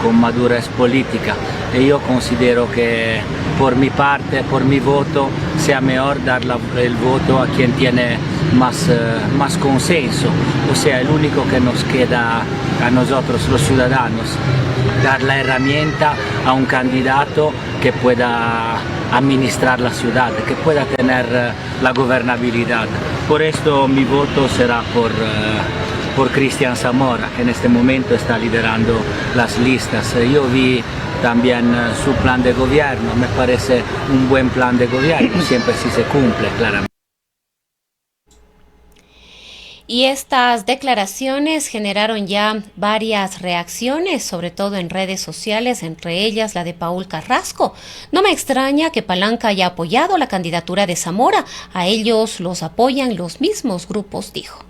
con madurez política. Y yo considero que por mi parte, por mi voto, sea mejor dar el voto a quien tiene más consenso, o sea, el único que nos queda a nosotros los ciudadanos, dar la herramienta a un candidato que pueda administrar la ciudad, que pueda tener la gobernabilidad. Por esto mi voto será por Cristian Zamora, que en este momento está liderando las listas. Yo vi también su plan de gobierno, me parece un buen plan de gobierno, siempre si se cumple, claramente. Y estas declaraciones generaron ya varias reacciones, sobre todo en redes sociales, entre ellas la de Paul Carrasco. No me extraña que Palanca haya apoyado la candidatura de Zamora. A ellos los apoyan los mismos grupos, dijo.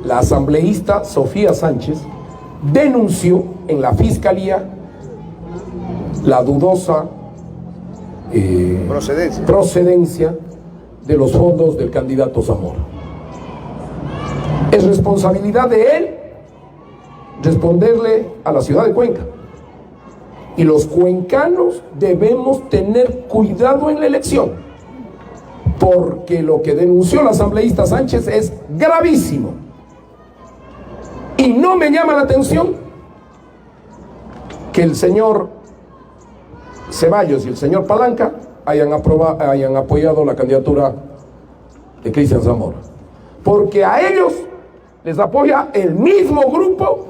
La asambleísta Sofía Sánchez denunció en la Fiscalía la dudosa procedencia de los fondos del candidato Zamora. Es responsabilidad de él responderle a la ciudad de Cuenca. Y los cuencanos debemos tener cuidado en la elección, porque lo que denunció la asambleísta Sánchez es gravísimo. Y no me llama la atención que el señor Ceballos y el señor Palanca hayan apoyado la candidatura de Cristian Zamora, porque a ellos les apoya el mismo grupo.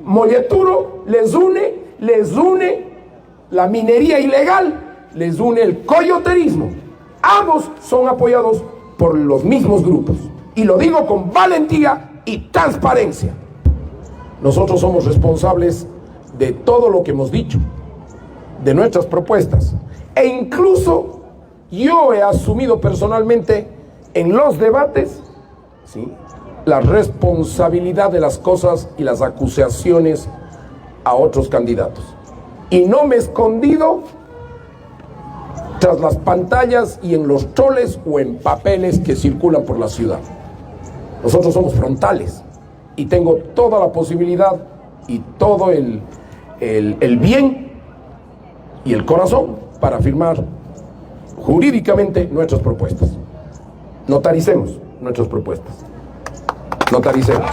Molleturo les une la minería ilegal, les une el coyoterismo. Ambos son apoyados por los mismos grupos, y lo digo con valentía y transparencia. Nosotros somos responsables de todo lo que hemos dicho, de nuestras propuestas, e incluso yo he asumido personalmente en los debates, ¿sí?, la responsabilidad de las cosas y las acusaciones a otros candidatos. Y no me he escondido tras las pantallas y en los troles o en papeles que circulan por la ciudad. Nosotros somos frontales y tengo toda la posibilidad y todo el bien y el corazón para firmar jurídicamente nuestras propuestas. Notaricemos nuestras propuestas. Notaricemos.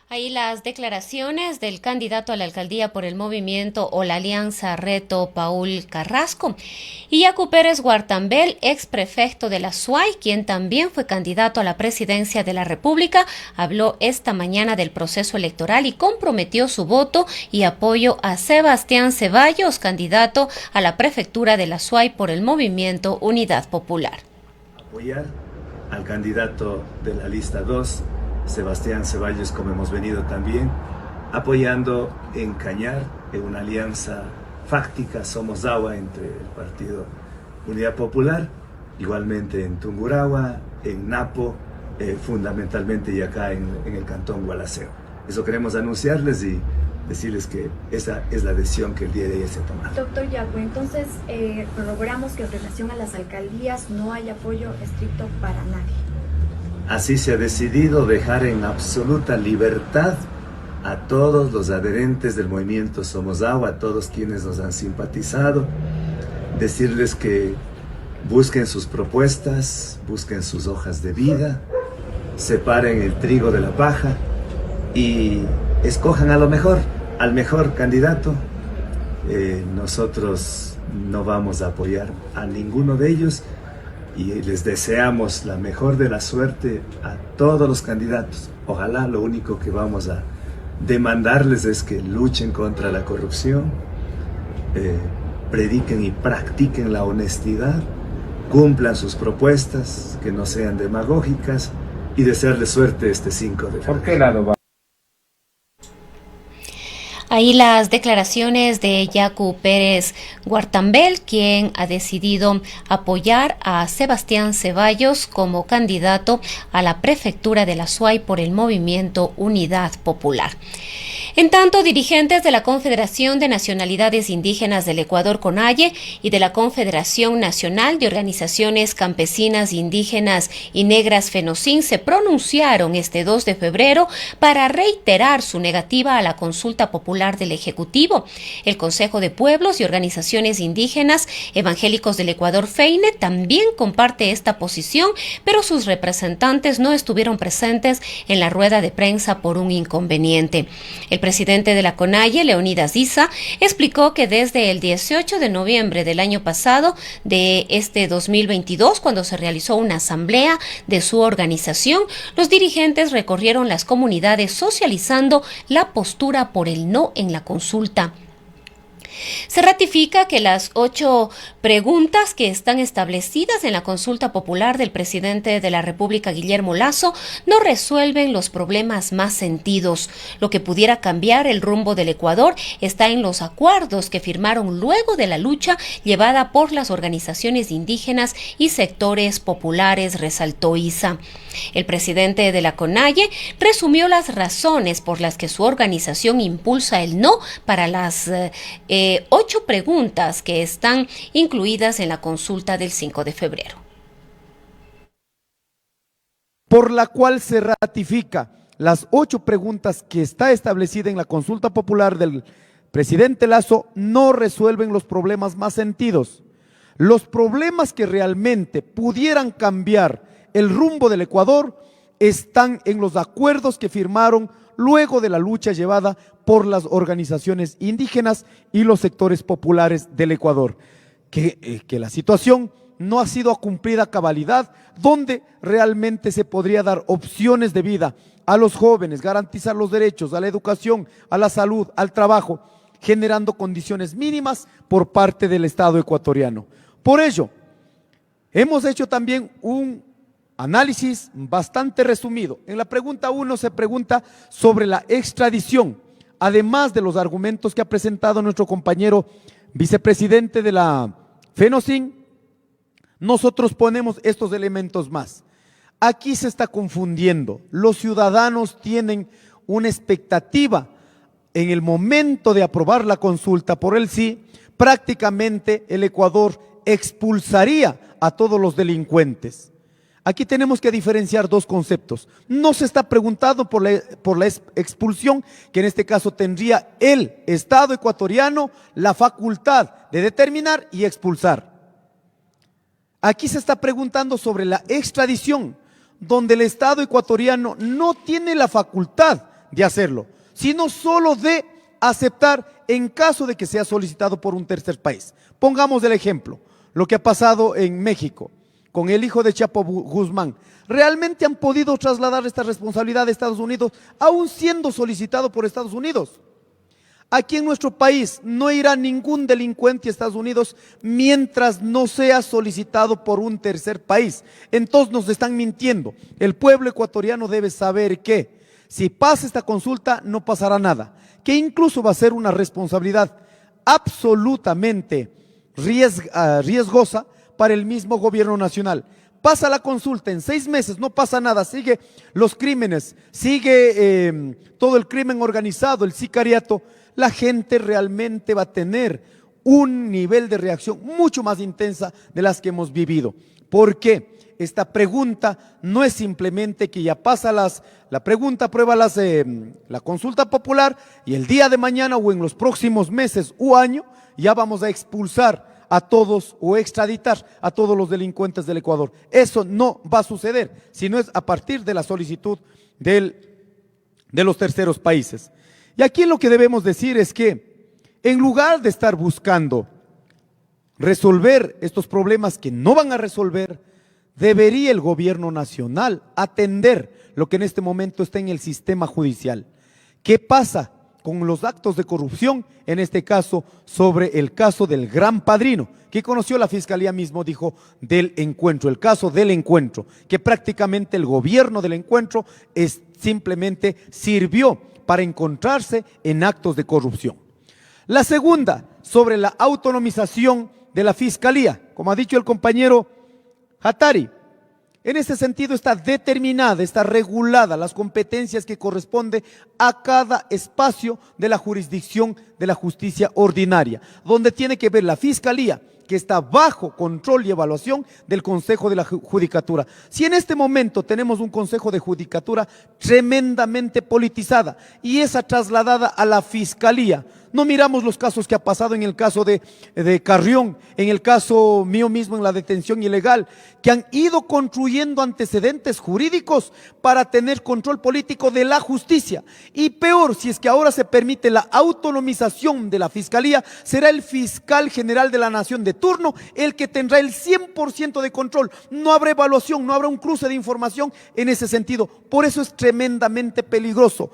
Ahí las declaraciones del candidato a la alcaldía por el movimiento o la alianza Reto, Paul Carrasco. Y Yacu Pérez Guartambel, ex prefecto de la SUAY, quien también fue candidato a la presidencia de la República, habló esta mañana del proceso electoral y comprometió su voto y apoyo a Sebastián Ceballos, candidato a la prefectura de la SUAY por el movimiento Unidad Popular. Apoyar al candidato de la lista 2, Sebastián Ceballos, como hemos venido también apoyando en Cañar, en una alianza fáctica, somos agua entre el partido Unidad Popular, igualmente en Tungurahua, en Napo, fundamentalmente y acá en el cantón Gualaceo. Eso queremos anunciarles y decirles que esa es la decisión que el día de ayer se tomó. Doctor Yacu, entonces corroboramos que en relación a las alcaldías no hay apoyo estricto para nadie. Así se ha decidido dejar en absoluta libertad a todos los adherentes del movimiento Somos Agua, a todos quienes nos han simpatizado, decirles que busquen sus propuestas, busquen sus hojas de vida, separen el trigo de la paja y escojan a lo mejor, al mejor candidato. Nosotros no vamos a apoyar a ninguno de ellos y les deseamos la mejor de la suerte a todos los candidatos. Ojalá lo único que vamos a demandarles es que luchen contra la corrupción, prediquen y practiquen la honestidad, cumplan sus propuestas, que no sean demagógicas y desearles suerte este 5 de febrero. ¿Por qué lado va? Ahí las declaraciones de Yacu Pérez Guartambel, quien ha decidido apoyar a Sebastián Ceballos como candidato a la prefectura de la SUAY por el movimiento Unidad Popular. En tanto, dirigentes de la Confederación de Nacionalidades Indígenas del Ecuador, CONAIE, y de la Confederación Nacional de Organizaciones Campesinas Indígenas y Negras, FENOCIN, se pronunciaron este 2 de febrero para reiterar su negativa a la consulta popular del Ejecutivo. El Consejo de Pueblos y Organizaciones Indígenas Evangélicos del Ecuador, FEINE, también comparte esta posición, pero sus representantes no estuvieron presentes en la rueda de prensa por un inconveniente. El presidente de la CONAIE, Leonidas Issa, explicó que desde el 18 de noviembre del año pasado, de este 2022, cuando se realizó una asamblea de su organización, los dirigentes recorrieron las comunidades socializando la postura por el no en la consulta. Se ratifica que las 8 preguntas que están establecidas en la consulta popular del presidente de la República, Guillermo Lasso, no resuelven los problemas más sentidos. Lo que pudiera cambiar el rumbo del Ecuador está en los acuerdos que firmaron luego de la lucha llevada por las organizaciones indígenas y sectores populares, resaltó Issa. El presidente de la CONAIE resumió las razones por las que su organización impulsa el no para las 8 preguntas que están incluidas en la consulta del 5 de febrero. Por la cual se ratifica las 8 preguntas que está establecida en la consulta popular del presidente Lasso no resuelven los problemas más sentidos. Los problemas que realmente pudieran cambiar el rumbo del Ecuador están en los acuerdos que firmaron luego de la lucha llevada por las organizaciones indígenas y los sectores populares del Ecuador, que la situación no ha sido cumplida a cabalidad, donde realmente se podría dar opciones de vida a los jóvenes, garantizar los derechos a la educación, a la salud, al trabajo, generando condiciones mínimas por parte del Estado ecuatoriano. Por ello, hemos hecho también un análisis bastante resumido. En la pregunta 1 se pregunta sobre la extradición, además de los argumentos que ha presentado nuestro compañero vicepresidente de la FENOCIN. Nosotros ponemos estos elementos más. Aquí se está confundiendo. Los ciudadanos tienen una expectativa. En el momento de aprobar la consulta por el sí, prácticamente el Ecuador expulsaría a todos los delincuentes. Aquí tenemos que diferenciar dos conceptos. No se está preguntando por la expulsión, que en este caso tendría el Estado ecuatoriano la facultad de determinar y expulsar. Aquí se está preguntando sobre la extradición, donde el Estado ecuatoriano no tiene la facultad de hacerlo, sino solo de aceptar en caso de que sea solicitado por un tercer país. Pongamos el ejemplo, lo que ha pasado en México con el hijo de Chapo Guzmán. ¿Realmente han podido trasladar esta responsabilidad de Estados Unidos, aún siendo solicitado por Estados Unidos? Aquí en nuestro país no irá ningún delincuente a Estados Unidos mientras no sea solicitado por un tercer país. Entonces nos están mintiendo. El pueblo ecuatoriano debe saber que si pasa esta consulta no pasará nada, que incluso va a ser una responsabilidad absolutamente riesgosa para el mismo gobierno nacional. Pasa la consulta, en 6 meses no pasa nada, sigue los crímenes, sigue todo el crimen organizado, el sicariato. La gente realmente va a tener un nivel de reacción mucho más intensa de las que hemos vivido. ¿Por qué? Esta pregunta no es simplemente que ya pasa la pregunta, aprueba la consulta popular y el día de mañana o en los próximos meses o año ya vamos a expulsar a todos o extraditar a todos los delincuentes del Ecuador. Eso no va a suceder, sino es a partir de la solicitud de los terceros países. Y aquí lo que debemos decir es que en lugar de estar buscando resolver estos problemas que no van a resolver, debería el gobierno nacional atender lo que en este momento está en el sistema judicial. ¿Qué pasa con los actos de corrupción? En este caso, sobre el caso del Gran Padrino, que conoció la Fiscalía mismo, dijo, del encuentro, el caso del encuentro, que prácticamente el gobierno del encuentro simplemente sirvió para encontrarse en actos de corrupción. La segunda, sobre la autonomización de la Fiscalía, como ha dicho el compañero Hattari, En ese sentido está determinada, está regulada las competencias que corresponde a cada espacio de la jurisdicción de la justicia ordinaria, donde tiene que ver la Fiscalía, que está bajo control y evaluación del Consejo de la Judicatura. Si en este momento tenemos un Consejo de Judicatura tremendamente politizada y esa trasladada a la Fiscalía, no miramos los casos que ha pasado en el caso de Carrión, en el caso mío mismo en la detención ilegal, que han ido construyendo antecedentes jurídicos para tener control político de la justicia. Y peor, si es que ahora se permite la autonomización de la Fiscalía, será el fiscal general de la Nación de turno el que tendrá el 100% de control. No habrá evaluación, no habrá un cruce de información en ese sentido. Por eso es tremendamente peligroso.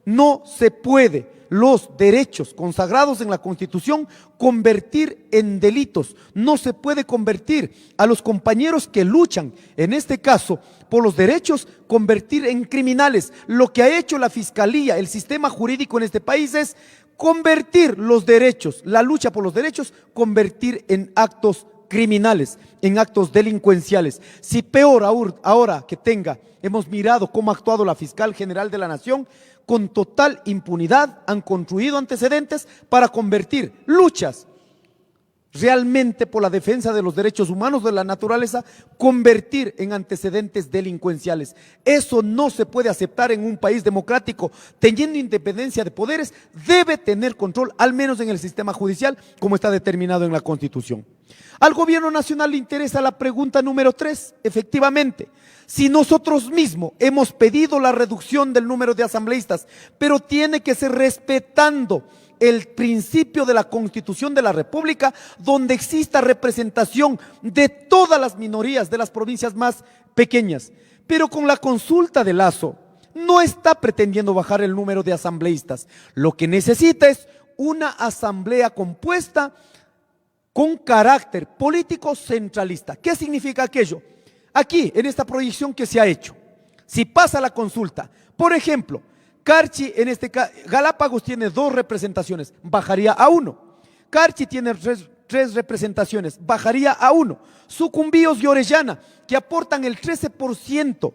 No se puede los derechos consagrados en la Constitución convertir en delitos. No se puede convertir a los compañeros que luchan, en este caso, por los derechos, convertir en criminales. Lo que ha hecho la Fiscalía, el sistema jurídico en este país es convertir los derechos, la lucha por los derechos, convertir en actos criminales, en actos delincuenciales. Si peor ahora que hemos mirado cómo ha actuado la Fiscal General de la Nación, con total impunidad han construido antecedentes para convertir luchas realmente por la defensa de los derechos humanos de la naturaleza, convertir en antecedentes delincuenciales. Eso no se puede aceptar en un país democrático. Teniendo independencia de poderes, debe tener control, al menos en el sistema judicial, como está determinado en la Constitución. Al gobierno nacional le interesa la pregunta número 3, efectivamente. Si nosotros mismos hemos pedido la reducción del número de asambleístas, pero tiene que ser respetando el principio de la Constitución de la República, donde exista representación de todas las minorías de las provincias más pequeñas. Pero con la consulta de Lasso no está pretendiendo bajar el número de asambleístas. Lo que necesita es una asamblea compuesta con carácter político centralista. ¿Qué significa aquello? Aquí, en esta proyección que se ha hecho, si pasa la consulta, por ejemplo, Carchi, Galápagos tiene 2 representaciones, bajaría a 1. Carchi tiene 3 representaciones, bajaría a 1. Sucumbíos y Orellana, que aportan el 13%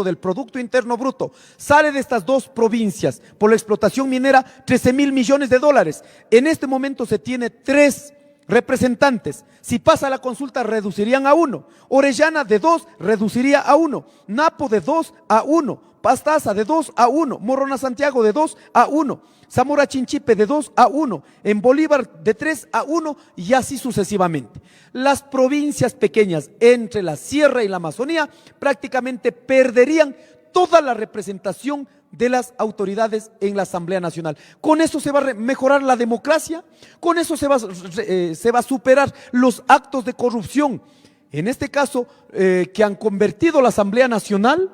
del Producto Interno Bruto, sale de estas 2 provincias por la explotación minera, 13.000 millones de dólares. En este momento se tiene 3 representantes. Si pasa la consulta reducirían a 1. Orellana de 2 reduciría a 1. Napo de 2 a 1. Pastaza de 2 a 1. Morona Santiago de 2 a 1. Zamora Chinchipe de 2 a 1. En Bolívar de 3 a 1 y así sucesivamente. Las provincias pequeñas entre la Sierra y la Amazonía prácticamente perderían toda la representación de las autoridades en la Asamblea Nacional. Con eso se va a mejorar la democracia, con eso se va a superar los actos de corrupción. En este caso, que han convertido la Asamblea Nacional,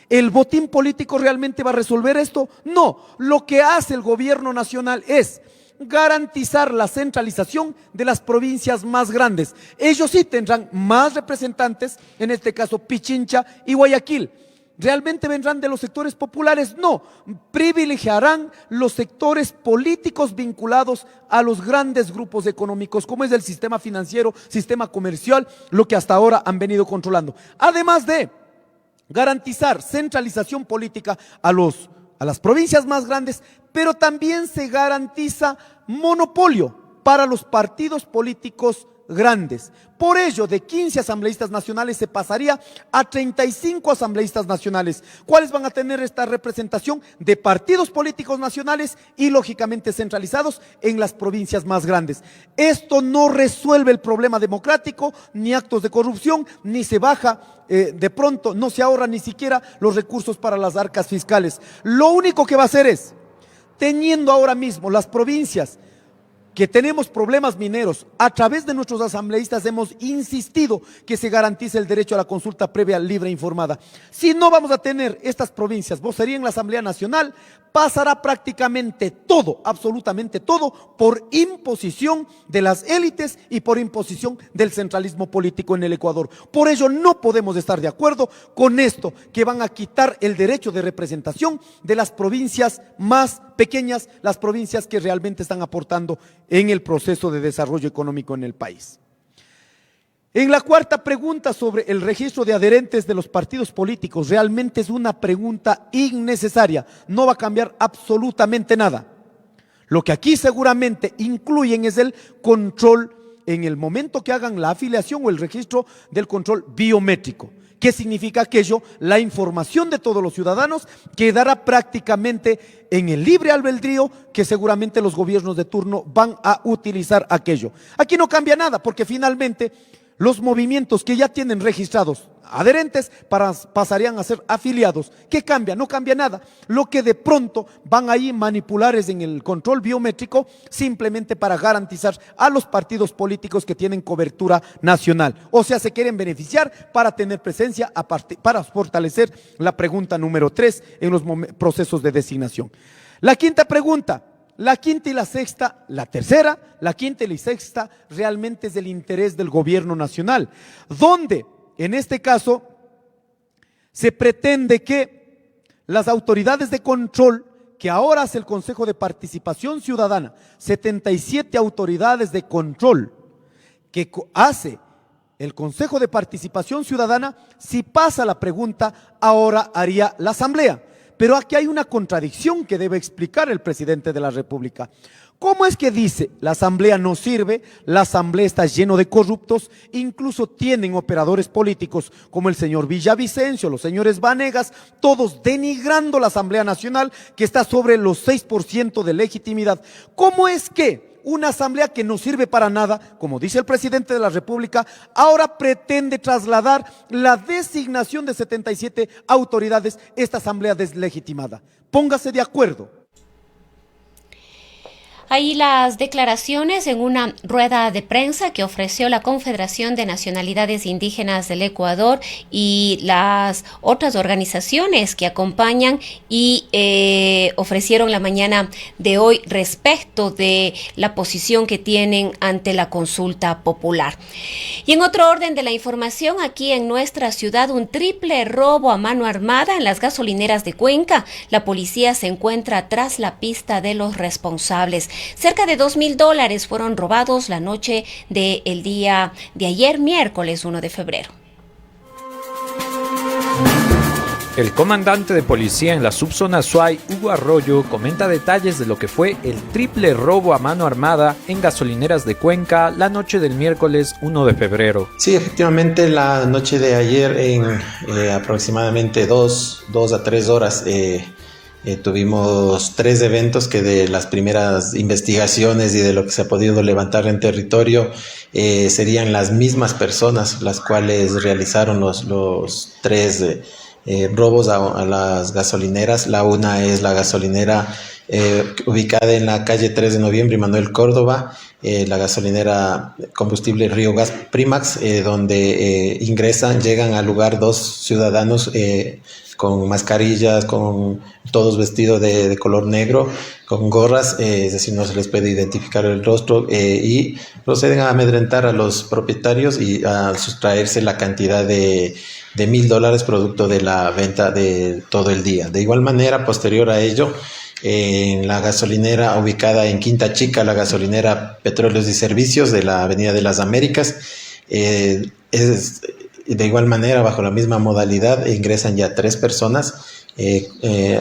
¿el botín político realmente va a resolver esto? No, lo que hace el gobierno nacional es garantizar la centralización de las provincias más grandes. Ellos sí tendrán más representantes, en este caso Pichincha y Guayaquil. ¿Realmente vendrán de los sectores populares? No, privilegiarán los sectores políticos vinculados a los grandes grupos económicos, como es el sistema financiero, sistema comercial, lo que hasta ahora han venido controlando. Además de garantizar centralización política a las provincias más grandes, pero también se garantiza monopolio para los partidos políticos grandes. Por ello, de 15 asambleístas nacionales se pasaría a 35 asambleístas nacionales. ¿Cuáles van a tener esta representación? De partidos políticos nacionales y lógicamente centralizados en las provincias más grandes. Esto no resuelve el problema democrático, ni actos de corrupción, ni se baja de pronto, no se ahorra ni siquiera los recursos para las arcas fiscales. Lo único que va a hacer es, teniendo ahora mismo las provincias que tenemos problemas mineros, a través de nuestros asambleístas hemos insistido que se garantice el derecho a la consulta previa, libre e informada. Si no vamos a tener estas provincias, vocería en la Asamblea Nacional, pasará prácticamente todo, absolutamente todo, por imposición de las élites y por imposición del centralismo político en el Ecuador. Por ello no podemos estar de acuerdo con esto, que van a quitar el derecho de representación de las provincias más pequeñas, las provincias que realmente están aportando en el proceso de desarrollo económico en el país. En la cuarta pregunta sobre el registro de adherentes de los partidos políticos, realmente es una pregunta innecesaria, no va a cambiar absolutamente nada. Lo que aquí seguramente incluyen es el control en el momento que hagan la afiliación o el registro del control biométrico. ¿Qué significa aquello? La información de todos los ciudadanos quedará prácticamente en el libre albedrío que seguramente los gobiernos de turno van a utilizar aquello. Aquí no cambia nada porque finalmente los movimientos que ya tienen registrados adherentes pasarían a ser afiliados. ¿Qué cambia? No cambia nada. Lo que de pronto van ahí manipulares en el control biométrico simplemente para garantizar a los partidos políticos que tienen cobertura nacional. O sea, se quieren beneficiar para tener presencia, para fortalecer la pregunta número 3 en los procesos de designación. La quinta pregunta. La quinta y la sexta, la tercera, la quinta y la sexta realmente es del interés del gobierno nacional, donde en este caso se pretende que las autoridades de control que ahora hace el Consejo de Participación Ciudadana, 77 autoridades de control que hace el Consejo de Participación Ciudadana, si pasa la pregunta, ahora haría la Asamblea. Pero aquí hay una contradicción que debe explicar el presidente de la República. ¿Cómo es que dice la Asamblea no sirve, la Asamblea está lleno de corruptos, incluso tienen operadores políticos como el señor Villavicencio, los señores Vanegas, todos denigrando la Asamblea Nacional que está sobre los 6% de legitimidad? ¿Cómo es que una asamblea que no sirve para nada, como dice el presidente de la República, ahora pretende trasladar la designación de 77 autoridades, esta asamblea deslegitimada? Póngase de acuerdo. Ahí las declaraciones en una rueda de prensa que ofreció la Confederación de Nacionalidades Indígenas del Ecuador y las otras organizaciones que acompañan y ofrecieron la mañana de hoy respecto de la posición que tienen ante la consulta popular. Y en otro orden de la información, aquí en nuestra ciudad, un triple robo a mano armada en las gasolineras de Cuenca. La policía se encuentra tras la pista de los responsables. Cerca de $2,000 fueron robados la noche del día de ayer, miércoles 1 de febrero. El comandante de policía en la subzona Azuay, Hugo Arroyo, comenta detalles de lo que fue el triple robo a mano armada en gasolineras de Cuenca la noche del miércoles 1 de febrero. Sí, efectivamente, la noche de ayer en aproximadamente 2 a 3 horas tuvimos 3 eventos que de las primeras investigaciones y de lo que se ha podido levantar en territorio serían las mismas personas las cuales realizaron los 3 robos a las gasolineras. La una es la gasolinera ubicada en la calle 3 de noviembre y Manuel Córdoba, la gasolinera combustible Río Gas Primax, donde llegan al lugar 2 ciudadanos con mascarillas, con todos vestidos de color negro, con gorras, es decir, no se les puede identificar el rostro, y proceden a amedrentar a los propietarios y a sustraerse la cantidad de $1,000 producto de la venta de todo el día. De igual manera, posterior a ello, en la gasolinera ubicada en Quinta Chica, la gasolinera Petróleos y Servicios de la Avenida de las Américas, de igual manera, bajo la misma modalidad, ingresan ya 3 personas,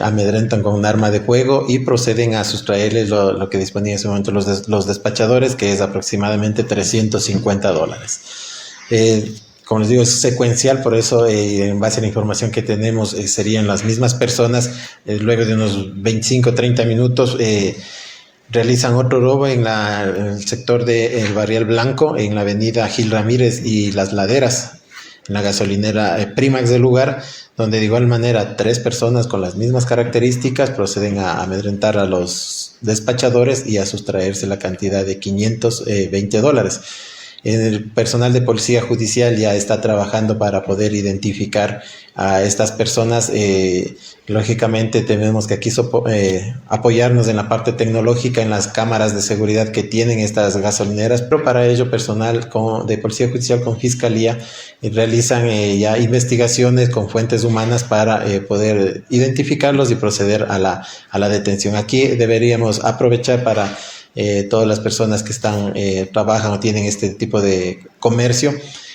amedrentan con un arma de fuego y proceden a sustraerles lo que disponían en ese momento los despachadores, que es aproximadamente $350. Como les digo, es secuencial, por eso en base a la información que tenemos serían las mismas personas. Luego de unos 25-30 minutos realizan otro robo en el sector del Barrial Blanco, en la avenida Gil Ramírez y Las Laderas, en la gasolinera Primax del lugar, donde de igual manera 3 personas con las mismas características proceden a amedrentar a los despachadores y a sustraerse la cantidad de $520. El personal de policía judicial ya está trabajando para poder identificar a estas personas. Lógicamente tenemos que aquí apoyarnos en la parte tecnológica, en las cámaras de seguridad que tienen estas gasolineras, pero para ello personal de policía judicial con fiscalía realizan ya investigaciones con fuentes humanas para poder identificarlos y proceder a la detención. Aquí deberíamos aprovechar para todas las personas que trabajan o tienen este tipo de comercio,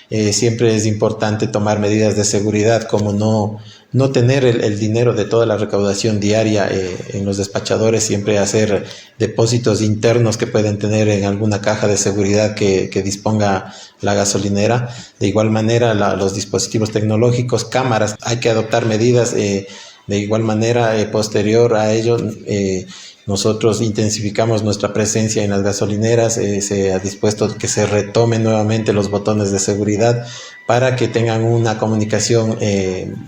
siempre es importante tomar medidas de seguridad como no tener el dinero de toda la recaudación diaria en los despachadores, siempre hacer depósitos internos que pueden tener en alguna caja de seguridad que disponga la gasolinera. De igual manera, los dispositivos tecnológicos, cámaras, hay que adoptar medidas. De igual manera, posterior a ello, nosotros intensificamos nuestra presencia en las gasolineras, se ha dispuesto que se retomen nuevamente los botones de seguridad para que tengan una comunicación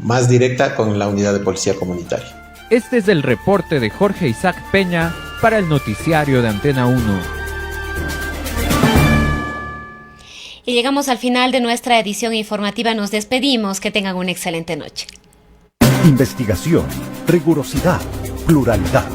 más directa con la unidad de policía comunitaria. Este es el reporte de Jorge Isaac Peña para el noticiario de Antena 1. Y llegamos al final de nuestra edición informativa. Nos despedimos. Que tengan una excelente noche. Investigación, rigurosidad, pluralidad.